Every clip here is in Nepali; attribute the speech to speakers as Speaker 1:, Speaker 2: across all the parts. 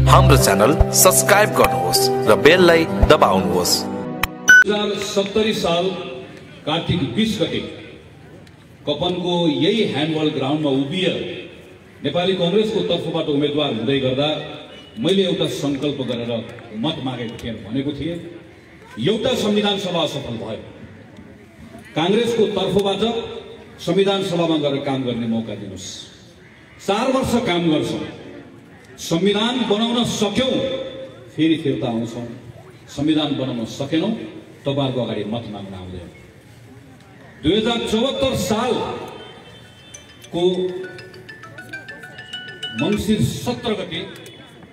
Speaker 1: हाम्रो च्यानल सब्स्क्राइब गर्नुहोस् र बेललाई दबाउनुहोस्।
Speaker 2: 2070 साल कार्तिक 20 गते कपनको यही ह्यान्डबल ग्राउन्डमा उभिएर नेपाली कांग्रेसको तर्फबाट उम्मेदवार हुँदै गर्दा मैले एउटा संकल्प गरेर मत मागेको थिएँ भनेको थिएँ। एउटा संविधान सभा सफल भयो। कांग्रेसको तर्फबाट संविधान सभामा गएर काम गर्ने मौका दिनुस्। 4 वर्ष काम गर्छौं, संविधान बनाउन सक्यौं, फेरि फिर्ता आउँछौं। संविधान बनाउन सकेनौं, तपाईहरुको अगाडि मत माग्न आउँदैन। 2074 साल को मंसिर 17 गते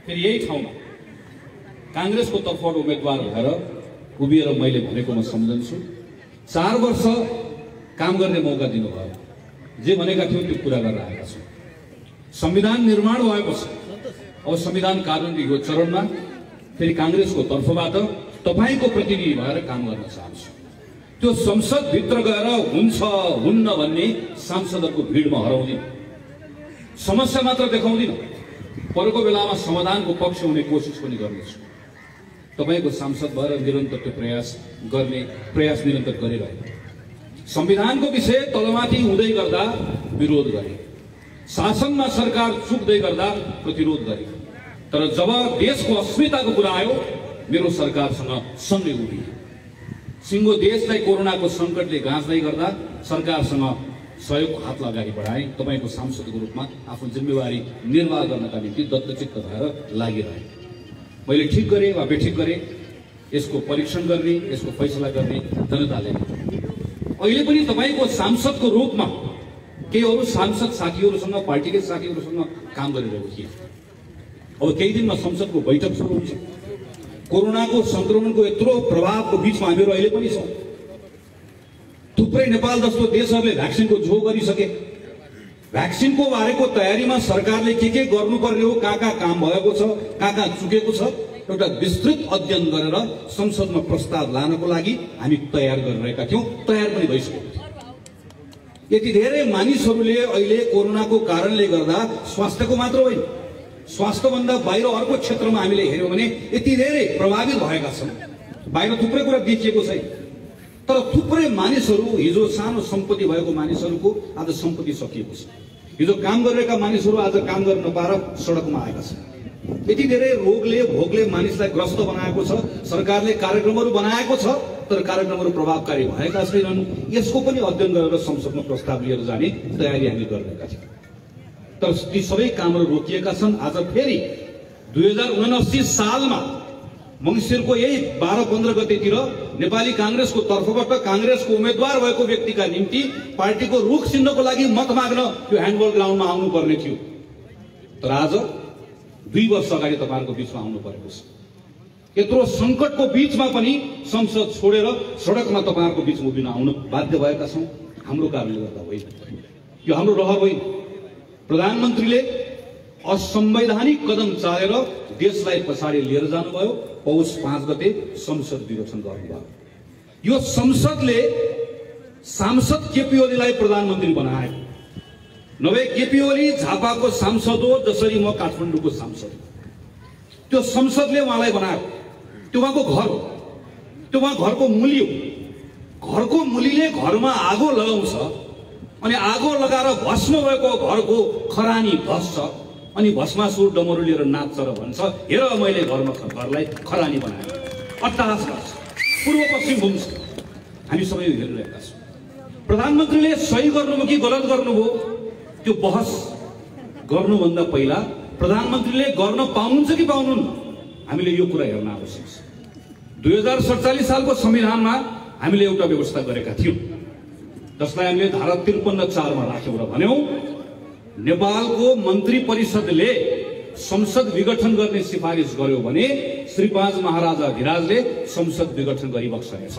Speaker 2: फेरि यही ठाउँमा कांग्रेसको तर्फबाट उम्मेदवार भएर उभिएर मैले भनेको म सम्झन्छु। 4 वर्ष काम गर्ने मौका दिनुभयो। जे भनेका थियौं त्यो पूरा गरेर आएका छौं। संविधान निर्माण भएको छ। अब संविधान कार्यान्वयनको चरणमा फेरि कांग्रेसको तर्फबाट तपाईको प्रतिनिधि भएर काम गर्न चाहन्छु। त्यो संसद भित्र गएर हुन्छ हुन्न भन्ने सांसदहरुको भिडमा हराउँदिन। समस्या मात्र देखाउँदिन, परेको बेलामा समाधानको पक्ष हुने कोसिस पनि गर्नेछु। तपाईको सांसद भएर निरन्तर त्यो प्रयास निरन्तर गरिरहेको। संविधानको विषय तलमाथि हुँदै गर्दा विरोध गरे, शासनमा सरकार चुक्दै गर्दा प्रतिरोध गरे। तर जब देशको अस्मिताको कुरा आयो, मेरो सरकारसँग सँगै उभिए। सिंगो देशलाई कोरोनाको संकटले गाँच्दै गर्दा सरकारसँग सहयोगको हातलाई अगाडि बढाए। तपाईको सांसदको रूपमा आफ्नो जिम्मेवारी निर्वाह गर्नका निम्ति दत्तचित्त भएर लागिरहे। मैले ठीक गरे वा बेठिक गरे, यसको परीक्षण गर्ने, यसको फैसला गर्ने जनताले। अहिले पनि तपाईको सांसदको रूपमा केही अरु सांसद साथीहरुसँग, पार्टीकै साथीहरुसँग काम गरिरहेको थिए। अब केही दिनमा संसदको बैठक सुरु हुन्छ। कोरोनाको संक्रमणको यत्रो प्रभावको बीचमा हामीहरु अहिले पनि छौं। थुप्रै नेपाल जस्तो देशहरुले भ्याक्सिनको जो गरिसके। भ्याक्सिनको बारेको तयारीमा सरकारले के गर्नुपर्ने हो, कहाँ काम भएको छ, कहाँ चुकेको छ, एउटा विस्तृत अध्ययन गरेर संसदमा प्रस्ताव लानको लागि हामी तयार गरिरहेका थियौं। तयार पनि भइसकेको थियो। यति धेरै मानिसहरुले अहिले कोरोनाको कारणले गर्दा स्वास्थ्यको मात्र होइन, स्वास्थ्य भन्दा बाहिर अर्को क्षेत्रमा हामीले हेर्यौं भने यति धेरै प्रभावित भएका छन्। बाहिर थुप्रै कुरा देखिएको छैन, तर थुप्रै मानिसहरु, हिजो सानो सम्पत्ति भएको मानिसहरुको आज सम्पत्ति सकिएको छ। हिजो काम गरिरहेका मानिसहरु आज काम गर्न नपाएर सडकमा आएका छन्। यति धेरै रोगले भोकले मानिसलाई ग्रस्त बनाएको छ। सरकारले कार्यक्रमहरु बनाएको छ, तर कार्यक्रमहरु प्रभावकारी भएका छैनन्। यसको पनि अध्ययन गरेर संसदमा प्रस्ताव लिएर जाने तयारी हामी गरिरहेका छौं। तर ती सबै कामहरु रोकिएका छन्। आज फेरि 2079 सालमा मंसिरको यही 12-15 गतेतिर नेपाली कांग्रेसको तर्फबाट कांग्रेसको उम्मेदवार भएको व्यक्तिका निम्ति पार्टीको रुख चिन्हको लागि मत माग्न त्यो ह्यान्डबल ग्राउन्डमा आउनु पर्ने थियो। तर आज 2 वर्ष अगाडि तपाईहरुको बीचमा आउनु परेको छ। यत्रो संकटको बीचमा पनि संसद छोडेर सडकमा तपाईहरुको बीचमा उभिन आउनु बाध्य भएका छौं। हाम्रो कारणले गर्दा होइन, यो हाम्रो रहर होइन। प्रधानमन्त्रीले असंवैधानिक कदम चालेर देशलाई पछाडि लिएर जानुभयो। पौष 5 गते संसद विघटन गर्नुभयो। यो संसदले सांसद केपी ओलीलाई प्रधानमन्त्री बनायो। नभए केपी ओली झापाको सांसद हो, जसरी म काठमाडौँको सांसद हो। त्यो संसदले उहाँलाई बनायो। त्यो उहाँको घर हो, त्यो उहाँ घरको मूली हो। घरको मूलीले घरमा आगो लगाउँछ, अनि आगो लगाएर भस्म भएको घरको खरानी भस्छ, अनि भस्मासुर डमरू लिएर नाच्छ र भन्छ, हेर मैले घरलाई खरानी बनाएँ। अट्टहास गर्छ, पूर्व पश्चिम घुम्छ। हामी सबै हेरिरहेका छौँ। प्रधानमन्त्रीले सही गर्नुभयो कि गलत गर्नुभयो, त्यो बहस गर्नुभन्दा पहिला प्रधानमन्त्रीले गर्न पाउनुहुन्छ कि पाउनुहुन्न, हामीले यो कुरा हेर्न आवश्यक छ। 2047 सालको संविधानमा हामीले एउटा व्यवस्था गरेका थियौं, जसलाई हामीले धारा 53(4) मा राख्यौं र भन्यौं, नेपालको मन्त्री परिषदले संसद विघटन गर्ने सिफारिस गर्यो भने श्री 5 महाराजा धिराजले संसद विघटन गरिबक्सनेछ।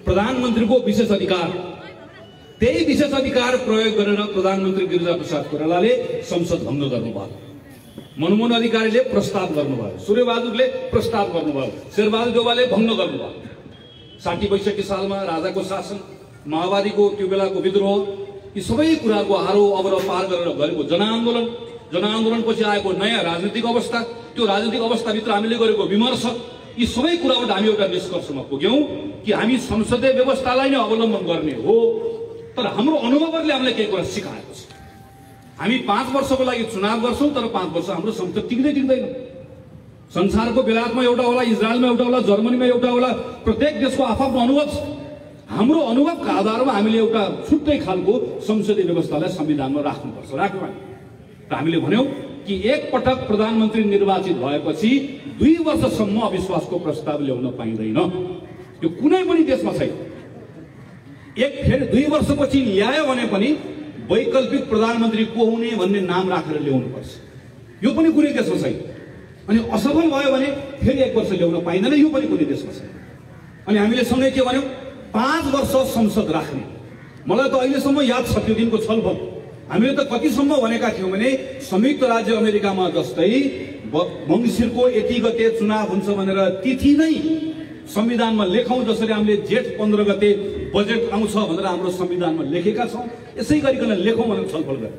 Speaker 2: प्रधानमन्त्रीको विशेष अधिकार, त्यही विशेष अधिकार प्रयोग गरेर प्रधानमन्त्री गिरिजाप्रसाद कोइरालाले संसद भङ्ग गर्नुभयो। मनमोहन अधिकारीले प्रस्ताव गर्नुभयो, सूर्यबहादुरले प्रस्ताव गर्नुभयो, शेरबहादुर देउवाले भङ्ग गर्नुभयो। 60-62 सालमा राजाको शासन, माओवादीको त्यो बेलाको विद्रोह, यी सबै कुराको आरोह अवरोह पार गरेर गरेको जनआन्दोलन, जनआन्दोलनपछि आएको नयाँ राजनीतिक अवस्था, त्यो राजनीतिक अवस्थाभित्र हामीले गरेको विमर्श, यी सबै कुराबाट हामी एउटा निष्कर्षमा पुग्यौं कि हामी संसदीय व्यवस्थालाई नै अवलम्बन गर्ने हो। तर हाम्रो अनुभवहरूले हामीलाई केही कुरा सिकाएको छ। हामी 5 वर्षको लागि चुनाव गर्छौं, तर 5 वर्ष हाम्रो संसद टिक्दैन। संसारको बेलायतमा एउटा होला, इजरायलमा एउटा होला, जर्मनीमा एउटा होला, प्रत्येक देशको आफ्नो अनुभव छ। हाम्रो अनुभवका आधारमा हामीले एउटा छुट्टै खालको संसदीय व्यवस्थालाई संविधानमा राख्नुपर्छ। राख्यौं र हामीले भन्यौं कि एक पटक प्रधानमन्त्री निर्वाचित भएपछि 2 वर्षसम्म अविश्वासको प्रस्ताव ल्याउन पाइँदैन। यो कुनै पनि देशमा छैन। एक फेरि 2 वर्षपछि ल्यायो भने पनि वैकल्पिक प्रधानमन्त्री को हुने भन्ने नाम राखेर ल्याउनुपर्छ। यो पनि कुनै देशमा छैन। अनि असफल भयो भने फेरि 1 वर्ष ल्याउन पाइँदैन। यो पनि कुनै देशमा छैन। अनि हामीले सँगै के भन्यौं, 5 वर्ष संसद राख्ने। मलाई त अहिलेसम्म याद छ त्यो दिनको छलफल। हामीले त कतिसम्म भनेका थियौं भने संयुक्त राज्य अमेरिकामा जस्तै मङ्सिरको यति गते चुनाव हुन्छ भनेर तिथि नै संविधानमा लेखौं, जसरी हामीले जेठ 15 गते बजेट आउँछ भनेर हाम्रो संविधानमा लेखेका छौं। यसै गरिकन लेखौं भनेर छलफल गरे।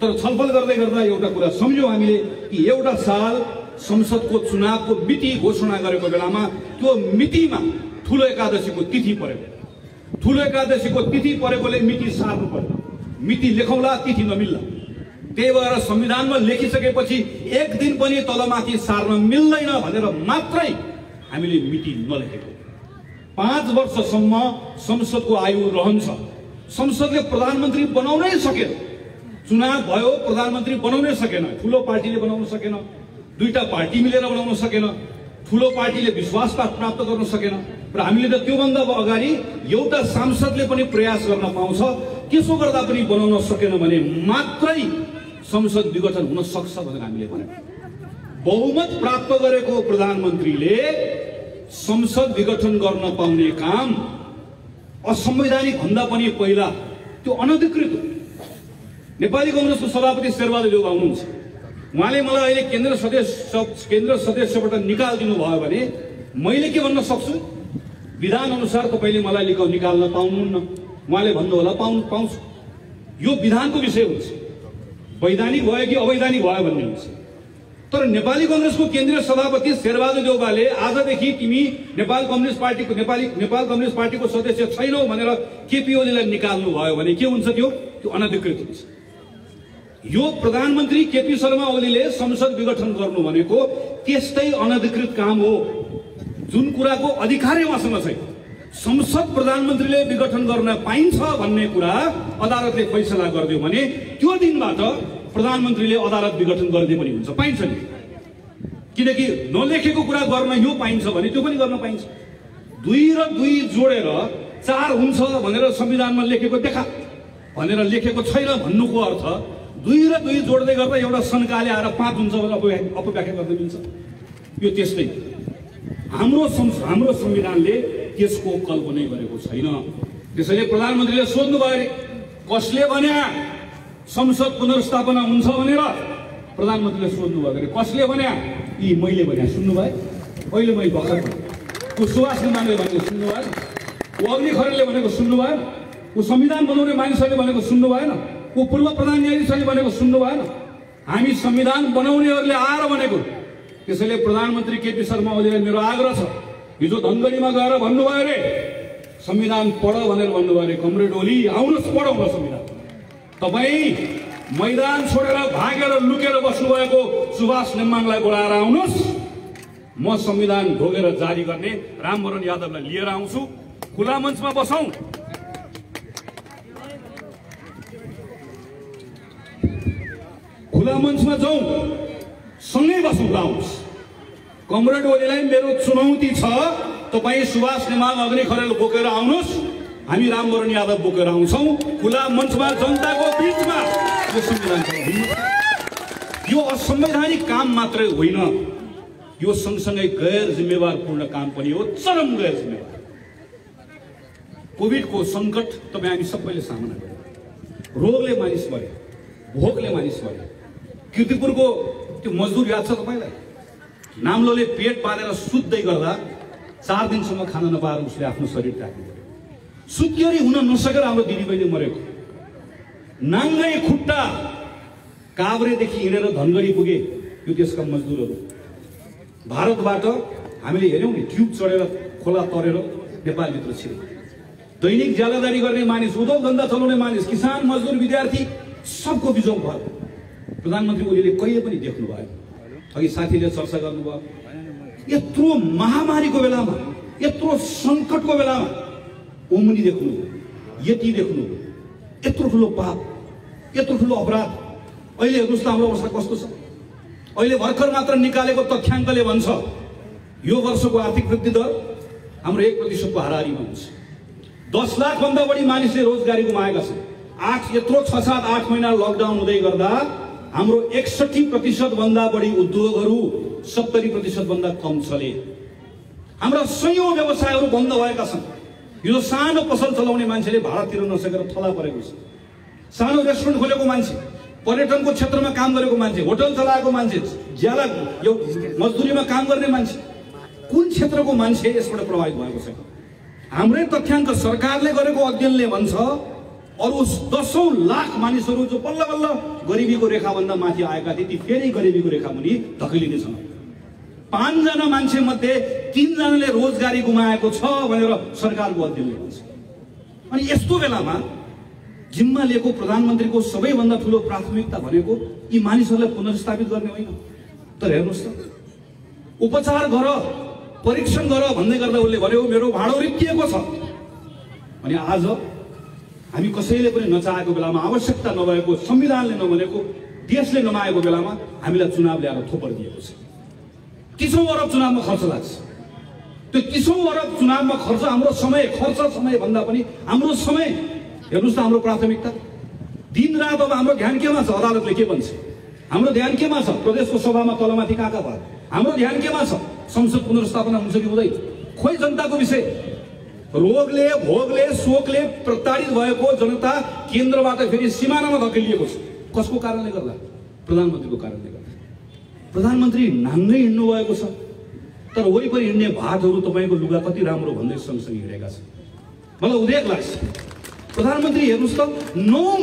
Speaker 2: तर छलफल गर्दै गर्दा एउटा कुरा सम्झ्यौं हामीले कि एउटा साल संसदको चुनावको मिति घोषणा गरेको बेलामा त्यो मितिमा ठूलो एकादशीको तिथि परेको। ठूलो एकादशीको तिथि परेकोले मिति सार्नु पर्यो। मिति लेखौँला, तिथि नमिल्ला। त्यही भएर संविधानमा लेखिसकेपछि 1 दिन पनि तलमाथि सार्न मिल्दैन भनेर मात्रै हामीले मिति नलेखेको। 5 वर्षसम्म संसदको आयु रहन्छ। संसदले प्रधानमन्त्री बनाउनै सकेन। चुनाव भयो, प्रधानमन्त्री बनाउनै सकेन। ठूलो पार्टीले बनाउन सकेन, 2टा पार्टी मिलेर बनाउन सकेन, ठूलो पार्टीले विश्वास प्राप्त गर्न सकेन। र हामीले त त्योभन्दा अगाडि एउटा सांसदले पनि प्रयास गर्न पाउँछ, त्यसो गर्दा पनि बनाउन सकेन भने मात्रै संसद विघटन हुन सक्छ भनेर हामीले भन्यौं। बहुमत प्राप्त गरेको प्रधानमन्त्रीले संसद विघटन गर्न पाउने काम असंवैधानिक भन्दा पनि पहिला त्यो अनधिकृत हो। नेपाली कांग्रेसको सभापति शेरबहादुर देउवा हुनुहुन्छ। उहाँले मलाई अहिले केन्द्र सदस्यबाट निकालिदिनु भयो भने मैले के भन्न सक्छु, विधान अनुसार तपाईले मलाई निकाल्न पाउनुहुन्न। उहाँले भन्नु होला पाउँछु। यो विधानको विषय हुन्छ, वैधानिक भयो कि अवैधानिक भयो भन्ने हुन्छ। तर नेपाली कांग्रेसको केन्द्रीय सभापति शेरबहादुर देउवाले आजदेखि तिमी नेपाल कम्युनिस्ट पार्टीको सदस्य छैनौ भनेर केपी ओलीलाई निकाल्नु भयो भने के हुन्छ? त्यो अनधिकृत हुन्छ। यो प्रधानमन्त्री केपी शर्मा ओलीले संसद विघटन गर्नु भनेको त्यस्तै अनधिकृत काम हो, जुन कुराको अधिकार उहाँसँग छैन। संसद प्रधानमन्त्रीले विघटन गर्न पाइन्छ भन्ने कुरा अदालतले फैसला गरिदियो भने त्यो दिनबाट प्रधानमन्त्रीले अदालत विघटन गर्दै पनि हुन्छ, पाइन्छ नि। किनकि नलेखेको कुरा गर्न यो पाइन्छ भने त्यो पनि गर्न पाइन्छ। 2 र 2 जोडेर 4 हुन्छ भनेर संविधानमा लेखेको देखा भनेर लेखेको छैन भन्नुको अर्थ 2 र 2 जोड्दै गर्दा एउटा संकाले आएर 5 हुन्छ भनेर अपव्याख्या गर्न मिल्छ। यो त्यस्तै हाम्रो संविधानले त्यसको कल्पना गरेको छैन। त्यसैले प्रधानमन्त्रीले सोध्नु भयो अरे कसले भने संसद पुनर्स्थापना हुन्छ भनेर? प्रधानमन्त्रीले सोध्नु भयो अरे कसले भने? यी मैले भने सुन्नु भयो? अहिले मैले भर्खर को सुभाष नेमाले भनेको सुन्नु भएन? को अग्नि खरेलले भनेको सुन्नु भएन? को संविधान बनाउने मानिसहरूले भनेको सुन्नु भएन? को पूर्व प्रधान न्यायाधीशले भनेको सुन्नु भएन? हामी संविधान बनाउनेहरूले आएर भनेको। त्यसैले प्रधानमन्त्री केपी शर्मा ओलीलाई मेरो आग्रह छ, हिजो धनगढीमा गएर भन्नुभयो अरे संविधान पढ भनेर भन्नुभयो अरे। कमरेड ओली आउनुहोस्, पढौँ न संविधान। तपाईँ मैदान छोडेर भागेर लुकेर बस्नुभएको सुभाष नेमाङलाई बोलाएर आउनुहोस्। म संविधान ढोगेर जारी गर्ने रामवरण यादवलाई लिएर आउँछु। खुला मञ्चमा बसौँ। खुला मञ्चमा जाउँ, सँगै बसौँ, आउनुहोस्। कमरेड ओलीलाई मेरो चुनौती छ, तपाईँ सुभाष नेमाङ अग्नि खरेल बोकेर आउनुहोस्, हामी रामवरण यादव बोकेर आउँछौँ। खुला मञ्चमा जनताको बीचमा यो संविधान यो असंवैधानिक काम मात्रै होइन, यो सँगसँगै गैर जिम्मेवारपूर्ण काम पनि हो, चरम गैर जिम्मेवार। कोभिडको सङ्कट तपाईँ हामी सबैले सामना गर्यौँ। रोगले मानिस मरे, भोकले मानिस मरे। कीर्तिपुरको त्यो मजदुर याद छ तपाईँलाई? नाम्लोले पेट पालेर सुत्दै गर्दा 4 दिनसम्म खाना नपाएर उसले आफ्नो शरीर त्याग्नु पर्यो। सुत्केरी हुन नसकेर हाम्रो दिदीबहिनी मरेको। नाङ्गै खुट्टा काभ्रेदेखि हिँडेर धनगढी पुगे यो देशका मजदुरहरू। भारतबाट हामीले हेऱ्यौँ नि, ट्युब चढेर खोला तरेर नेपालभित्र छिरे। दैनिक ज्यालादारी गर्ने मानिस, उद्योग धन्दा चलाउने मानिस, किसान, मजदुर, विद्यार्थी सबको बिजोग भयो। प्रधानमन्त्री ओलीले कहिले पनि देख्नु भयो। अघि साथीले चर्चा गर्नुभयो, यत्रो महामारीको बेलामा, यत्रो सङ्कटको बेलामा ओमुनी देख्नु, यति देख्नु, यत्रो ठुलो पाप, यत्रो ठुलो अपराध। अहिले हेर्नुहोस् त हाम्रो अवस्था कस्तो छ। अहिले भर्खर मात्र निकालेको तथ्याङ्कले भन्छ यो वर्षको आर्थिक वृद्धि दर हाम्रो 1% को हाराहारीमा हुन्छ। 10 लाख भन्दा बढी मानिसले रोजगारी गुमाएका छन्। 8 महिना लकडाउन हुँदै गर्दा हाम्रो 61% भन्दा बढी उद्योगहरू 70% भन्दा कम चले। हाम्रा सयौं व्यवसायहरू बन्द भएका छन्। यो सानो पसल चलाउने मान्छेले भाडा तिर्न नसकेर थला परेको छ। सानो रेस्टुरेन्ट खोलेको मान्छे, पर्यटनको क्षेत्रमा काम गरेको मान्छे, होटल चलाएको मान्छे, ज्याला यो मजदुरीमा काम गर्ने मान्छे, कुन क्षेत्रको मान्छे यसबाट प्रभावित भएको छ? हाम्रै तथ्याङ्क सरकारले गरेको अध्ययनले भन्छ अरु 10औं लाख मानिसहरू जो बल्ल बल्ल गरिबीको रेखाभन्दा माथि आएका थिए ती फेरि गरिबीको रेखा मुनि धकेलिनेछन्। 5 जना मान्छे मध्ये 3 जनाले रोजगारी गुमाएको छ भनेर सरकारको अध्ययनले भन्छ। अनि यस्तो बेलामा जिम्मा लिएको प्रधानमन्त्रीको सबैभन्दा ठूलो प्राथमिकता भनेको यी मानिसहरूलाई पुनर्स्थापित गर्ने होइन। तर हेर्नुहोस् त, उपचार गर, परीक्षण गर भन्दै गर्दा उसले भन्यो मेरो भाडो रित्तिएको छ। अनि आज हामी कसैले पनि नचाहेको बेलामा, आवश्यकता नभएको, संविधानले नभनेको, देशले नमागेको बेलामा हामीलाई चुनाव ल्याएर थोपर दिएको छ। 30औं अरब चुनावमा खर्च लाग्छ। त्यो 30औं अरब चुनावमा खर्च हाम्रो समय भन्दा पनि हाम्रो समय हेर्नुहोस् त, हाम्रो प्राथमिकता दिन रात। अब हाम्रो ध्यान केमा छ? अदालतले के भन्छ? हाम्रो ध्यान केमा छ? प्रदेशको सभामा तलमाथि कहाँ भयो? हाम्रो ध्यान केमा छ? संसद पुनर्स्थापना हुन्छ कि हुँदैन? खोइ जनताको विषय। रोगले, भोगले, शोकले प्रताडित भएको जनता केन्द्रबाट फेरि सिमानामा धकेलिएको छ। कसको कारणले गर्दा? प्रधानमन्त्रीको कारणले गर्दा। प्रधानमन्त्री नाङ्गै हिँड्नु भएको छ, तर वरिपरि हिँड्ने भाटहरू तपाईँको लुगा कति राम्रो भन्दै सँगसँगै हिँडेका छन्। मलाई उदेक लाग्छ। प्रधानमन्त्री हेर्नुहोस् त, 9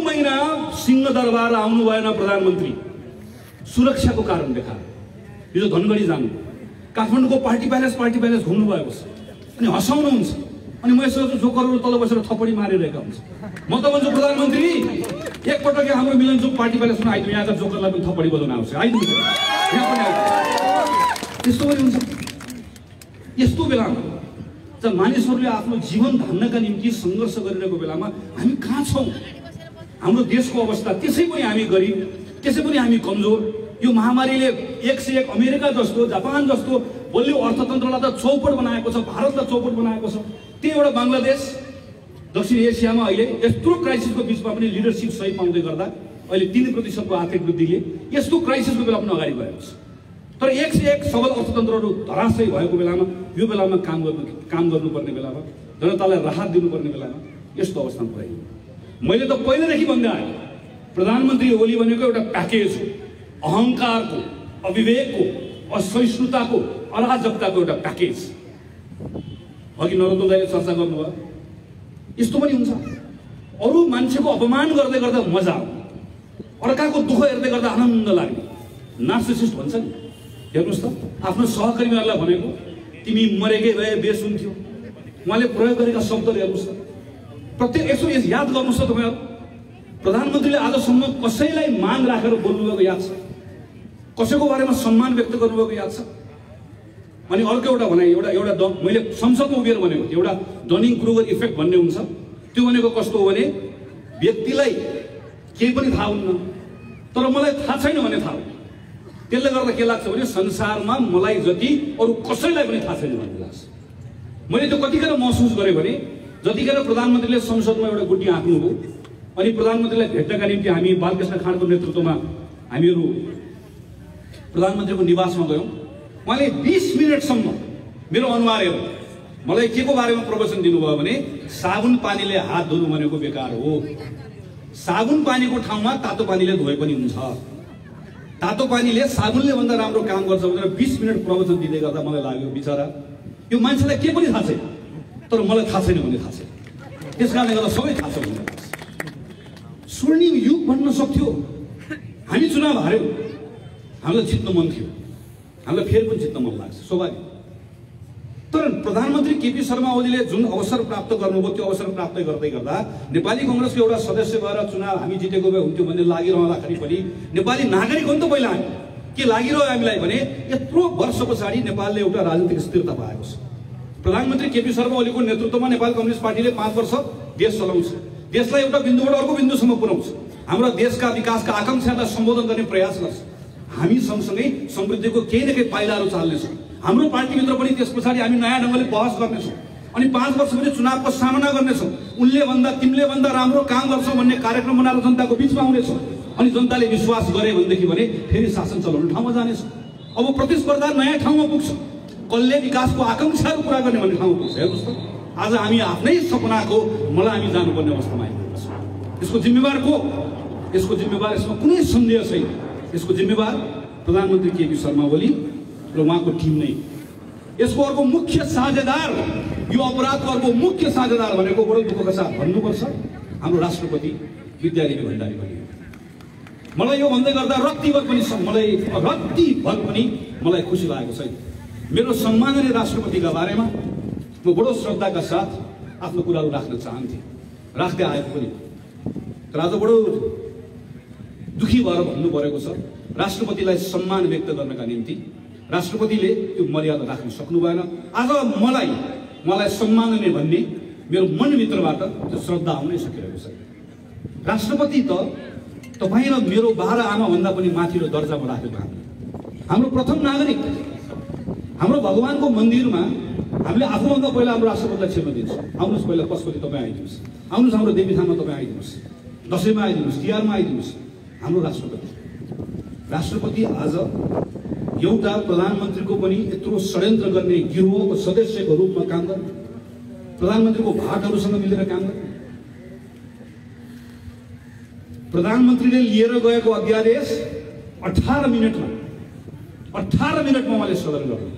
Speaker 2: महिना सिंहदरबार आउनु भएन प्रधानमन्त्री, सुरक्षाको कारण देखाएर। यो धनगढी जानु, काठमाडौँको पार्टी प्यालेस घुम्नु भएको छ, अनि हँसाउनुहुन्छ। अनि म यसो जोकरहरू तल बसेर थप्पडी मारिरहेका हुन्छ। म त भन्छु प्रधानमन्त्री एकपटक हाम्रो मिलनचोक पार्टी प्यालेसमा आइदिनु, यहाँका जोकरलाई पनि थप्पडी बजाउन आउँछ, आइदिनु यहाँ पनि आइदिनु। त्यस्तो पनि हुन्छ। यस्तो बेलामा जब मानिसहरूले आफ्नो जीवन धान्नका निम्ति सङ्घर्ष गरिरहेको बेलामा हामी कहाँ छौँ? हाम्रो देशको अवस्था त्यसै पनि हामी गरिब, त्यसै पनि हामी कमजोर। यो महामारीले 1 से 1 अमेरिका जस्तो, जापान जस्तो बलियो अर्थतन्त्रलाई त चौपट बनाएको छ, भारतलाई चौपट बनाएको छ। त्यही एउटा बङ्गलादेश दक्षिण एसियामा अहिले यत्रो क्राइसिसको बिचमा पनि लिडरसिप सही पाउँदै गर्दा अहिले 3% को आर्थिक वृद्धिले यस्तो क्राइसिसको बेला पनि अगाडि बढेको छ। तर 1 से 1 सबल अर्थतन्त्रहरू धराशयी भएको बेलामा, यो बेलामा काम गर्नुपर्ने बेलामा, जनतालाई राहत दिनुपर्ने बेलामा यस्तो अवस्थामा पुर्याइयो। मैले त पहिलेदेखि भन्दै आएँ, प्रधानमन्त्री ओली भनेको एउटा प्याकेज हो। अहङ्कारको, अविवेकको, असहिष्णुताको, अराजकताको एउटा प्याकेज। अघि नरोत्तम दाइले चर्चा गर्नुभयो, यस्तो पनि हुन्छ। अरू मान्छेको अपमान गर्दै गर्दा मजा आउने, अर्काको दुःख हेर्दै गर्दा आनन्द लाग्ने, नार्सिसिस्ट भन्छ नि। हेर्नुहोस् त, आफ्नो सहकर्मीहरूलाई भनेको तिमी मरेकै भए बेस हुन्थ्यो। उहाँले प्रयोग गरेका शब्दहरू हेर्नुहोस् त। प्रत्येक यसो याद गर्नुहोस् त तपाईँहरू, प्रधानमन्त्रीले आजसम्म कसैलाई मान राखेर बोल्नुभएको याद छ? कसैको बारेमा सम्मान व्यक्त गर्नुभएको याद छ? अनि अर्को एउटा भनाइ, एउटा मैले संसदमा उभिएर भनेको थिएँ, एउटा डनिङ क्रुगर इफेक्ट भन्ने हुन्छ। त्यो भनेको कस्तो हो भने व्यक्तिलाई केही पनि थाहा हुन्न, तर मलाई थाहा छैन भने थाहा हो। त्यसले गर्दा के लाग्छ भने संसारमा मलाई जति अरू कसैलाई पनि थाहा छैन भन्ने लाग्छ। मैले त्यो कतिखेर महसुस गरेँ भने जतिखेर प्रधानमन्त्रीले संसदमा एउटा गुड्डी हाँक्नुभयो, अनि प्रधानमन्त्रीलाई भेट्नका निम्ति हामी बालकृष्ण खाँडको नेतृत्वमा हामीहरू प्रधानमन्त्रीको निवासमा गयौँ। उहाँले 20 मिनटसम्म मेरो अनुहार हेर्नु मलाई के को बारेमा प्रवचन दिनुभयो भने साबुन पानीले हात धुनु भनेको बेकार हो। साबुन पानीको ठाउँमा तातो पानीले धोए पनि हुन्छ। तातो पानीले साबुनले भन्दा राम्रो काम गर्छ भनेर 20 मिनट प्रवचन दिँदै गर्दा मलाई लाग्यो बिचरा यो मान्छेलाई के पनि थाहा छैन, तर मलाई थाहा छैन भने थाहा छैन। त्यसकारणले गर्दा सबै थाहा छ भन्ने लाग्छ। स्वर्णिम युग बन्न सक्थ्यो। हामी चुनाव हार्यौँ, हामीलाई जित्न मन थियो, हामीलाई फेरि पनि जित्न मन लाग्छ, स्वाभाविक। तर प्रधानमन्त्री केपी शर्मा ओलीले जुन अवसर प्राप्त गर्नुभयो त्यो अवसर प्राप्त गर्दै गर्दा नेपाली कांग्रेसको एउटा सदस्य भएर चुनाव हामी जितेको भए हुन्थ्यो भन्ने लागिरहँदाखेरि पनि नेपाली नागरिक हो नि त पहिला हामी के लागिरह्यो हामीलाई भने यत्रो वर्ष पछाडि नेपालले एउटा राजनीतिक स्थिरता पाएको छ। प्रधानमन्त्री केपी शर्मा ओलीको नेतृत्वमा नेपाल कम्युनिस्ट पार्टीले 5 वर्ष देश चलाउँछ, देशलाई एउटा बिन्दुबाट अर्को बिन्दुसम्म पुर्याउँछ, हाम्रो देशका विकासका आकांक्षालाई सम्बोधन गर्ने प्रयास गर्छ। हामी सँगसँगै समृद्धिको केही न केही पाइलाहरू चाल्नेछौँ। हाम्रो पार्टीभित्र पनि त्यस पछाडि हामी नयाँ ढङ्गले बहस गर्नेछौँ अनि 5 वर्षपछि चुनावको सामना गर्नेछौँ। उनले भन्दा तिमीले भन्दा राम्रो काम गर्छौ भन्ने कार्यक्रम बनाएर जनताको बिचमा आउनेछौँ अनि जनताले विश्वास गरे भनेदेखि भने फेरि शासन चलाउने ठाउँमा जानेछौँ। अब प्रतिस्पर्धा नयाँ ठाउँमा पुग्छ, कसले विकासको आकांक्षाहरू पुरा गर्ने भन्ने ठाउँमा पुग्छ। हेर्नुहोस् त आज हामी आफ्नै सपनाको मलाई हामी जानुपर्ने अवस्थामा आइपुगेका छौँ। यसको जिम्मेवार को? यसको जिम्मेवार, यसमा कुनै सन्देह छैन, यसको जिम्मेवार प्रधानमन्त्री केपी शर्मा ओली र उहाँको टिम नै। यसको अर्को मुख्य साझेदार, यो अपराधको अर्को मुख्य साझेदार भनेको बडो दुःखका साथ भन्नुपर्छ हाम्रो राष्ट्रपति विद्यादेवी भण्डारी पनि। मलाई यो भन्दै गर्दा रत्तिभर पनि मलाई खुसी लागेको छैन। मेरो सम्माननीय राष्ट्रपतिका बारेमा म बडो श्रद्धाका साथ आफ्नो कुराहरू राख्न चाहन्थे, राख्दै आएको पनि। तर आज बडो दुखी भएर भन्नु परेको छ, राष्ट्रपतिलाई सम्मान व्यक्त गर्नका निम्ति राष्ट्रपतिले त्यो मर्यादा राख्न सक्नु भएन। आज मलाई सम्माननीय भन्ने मेरो मनभित्रबाट त्यो श्रद्धा आउनै सकिरहेको छ। राष्ट्रपति त तपाईँ र मेरो 12 आमा भन्दा पनि माथिल्लो दर्जामा राखेको हाम्रो प्रथम नागरिक। हाम्रो भगवानको मन्दिरमा हामीले आफूभन्दा पहिला हाम्रो राष्ट्रपतिलाई छिर्न दिन्छौँ। आउनुहोस् पहिला पशुपति तपाईँ आइदिनुहोस्, आउनुहोस् हाम्रो देवीथानमा तपाईँ आइदिनुहोस्, दसैँमा आइदिनुहोस्, तिहारमा आइदिनुहोस्। हाम्रो राष्ट्रपति आज एउटा प्रधानमन्त्रीको पनि यत्रो षड्यन्त्र गर्ने गिरोहको सदस्यको रूपमा काम गर्ने, प्रधानमन्त्रीको भाटहरूसँग मिलेर काम गर्ने। प्रधानमन्त्रीले लिएर गएको अध्यादेश 18 मिनटमा उहाँले सदन गर्नु।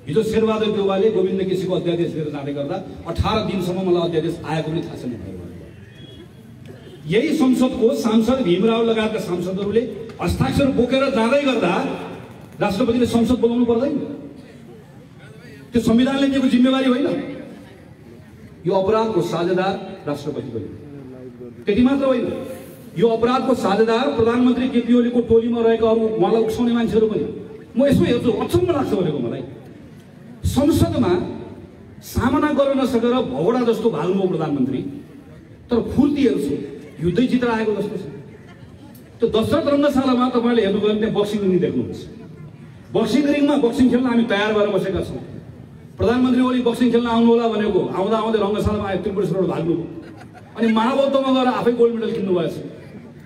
Speaker 2: हिजो शेरबहादुर देउवाले गोविन्द केसीको अध्यादेश लिएर जाँदै गर्दा 18 दिनसम्म मलाई अध्यादेश आएको पनि थाहा छैन। यही संसदको सांसद भीमराव लगायतका सांसदहरूले हस्ताक्षर बोकेर जाँदै गर्दा राष्ट्रपतिले संसद बोलाउनु पर्दैन? त्यो संविधानले दिएको जिम्मेवारी होइन? यो अपराधको साझेदार राष्ट्रपति पनि। त्यति मात्र होइन, यो अपराधको साझेदार प्रधानमन्त्री केपी ओलीको टोलीमा रहेका अरू उहाँलाई उक्साउने मान्छेहरू पनि। म यसो हेर्छु, अचम्म लाग्छ भनेको मलाई। संसदमा सामना गर्न नसकेर भगोडा जस्तो भाग्नु प्रधानमन्त्री, तर फुर्ती हेर्छु युद्धै जितेर आएको जस्तो छ। त्यो दशरथ रङ्गशालामा तपाईँले हेर्नुभयो भने त्यहाँ बक्सिङ रिङ देख्नुहुन्छ। बक्सिङ रिङमा बक्सिङ खेल्न हामी तयार भएर बसेका छौँ। प्रधानमन्त्री ओली बक्सिङ खेल्न आउनु होला भनेको आउँदै रङ्गशालामा आयो, त्रिपुरेश्वरबाट भाग्नु अनि महाबौद्धमा गएर आफै गोल्ड मेडल किन्नु भएछ